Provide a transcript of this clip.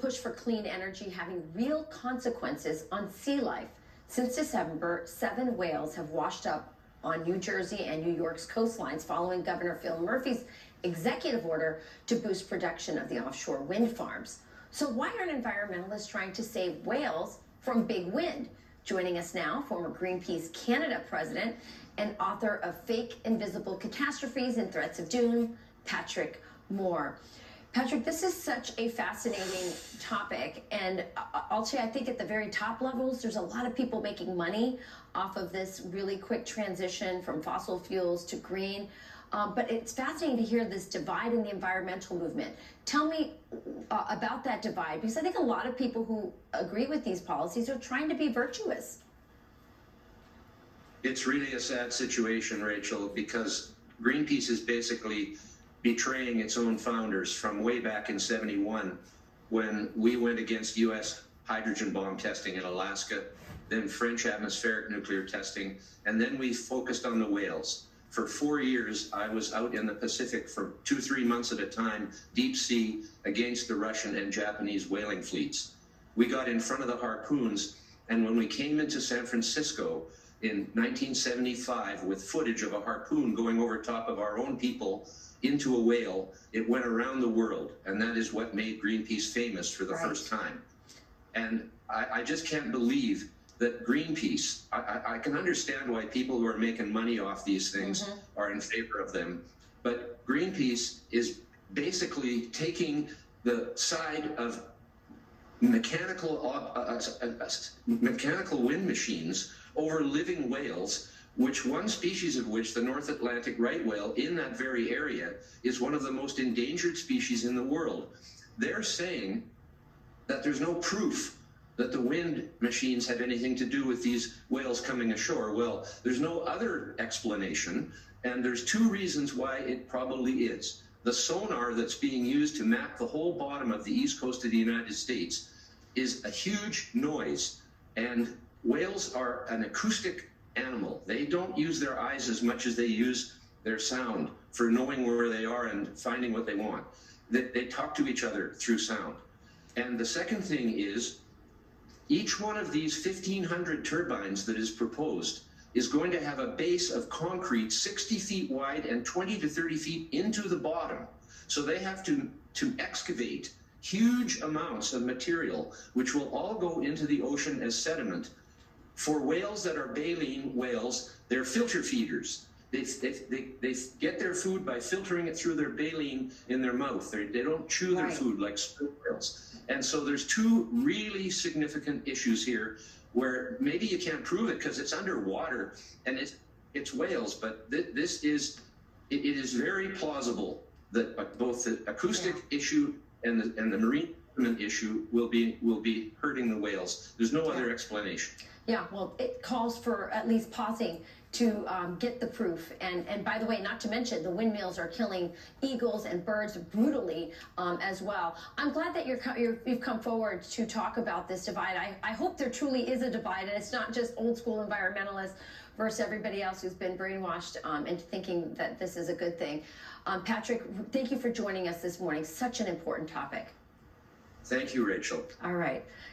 push for clean energy having real consequences on sea life. Since December, 7 whales have washed up on New Jersey and New York's coastlines following Governor Phil Murphy's executive order to boost production of the offshore wind farms. So why aren't environmentalists trying to save whales from big wind? Joining us now, former Greenpeace Canada president and author of Fake Invisible Catastrophes and Threats of Doom, Patrick Moore. Patrick, this is such a fascinating topic, and I'll tell you, I think at the very top levels, there's a lot of people making money off of this really quick transition from fossil fuels to green. But it's fascinating to hear this divide in the environmental movement. Tell me about that divide, because I think a lot of people who agree with these policies are trying to be virtuous. It's really a sad situation, Rachel, because Greenpeace is basically betraying its own founders from way back in '71 when we went against U.S. hydrogen bomb testing in Alaska, then French atmospheric nuclear testing, and then we focused on the whales. For 4 years, I was out in the Pacific for 2-3 months at a time, deep sea, against the Russian and Japanese whaling fleets. We got in front of the harpoons, and when we came into San Francisco in 1975 with footage of a harpoon going over top of our own people into a whale, it went around the world, and that is what made Greenpeace famous for the first time. And I just can't believe that Greenpeace, I can understand why people who are making money off these things are in favor of them, but Greenpeace is basically taking the side of mechanical wind machines over living whales, which one species of which, the North Atlantic right whale, in that very area, is one of the most endangered species in the world. They're saying that there's no proof that the wind machines have anything to do with these whales coming ashore. Well, there's no other explanation, and there's 2 reasons why it probably is. The sonar that's being used to map the whole bottom of the east coast of the United States is a huge noise, and whales are an acoustic animal. They don't use their eyes as much as they use their sound for knowing where they are and finding what they want. They talk to each other through sound. And the second thing is, each one of these 1,500 turbines that is proposed is going to have a base of concrete 60 feet wide and 20 to 30 feet into the bottom. So they have to excavate huge amounts of material, which will all go into the ocean as sediment. For whales that are baleen whales, they're filter feeders. They get their food by filtering it through their baleen in their mouth. They don't chew their food like sperm whales. And so there's 2 really significant issues here where maybe you can't prove it because it's underwater and it's whales, but it is very plausible that both the acoustic issue and the marine issue will be hurting the whales. There's no other explanation. Yeah, well, it calls for at least pausing to get the proof. And by the way, not to mention, the windmills are killing eagles and birds brutally as well. I'm glad that you've come forward to talk about this divide. I hope there truly is a divide, and it's not just old school environmentalists versus everybody else who's been brainwashed into thinking that this is a good thing. Patrick, thank you for joining us this morning. Such an important topic. Thank you, Rachel. All right.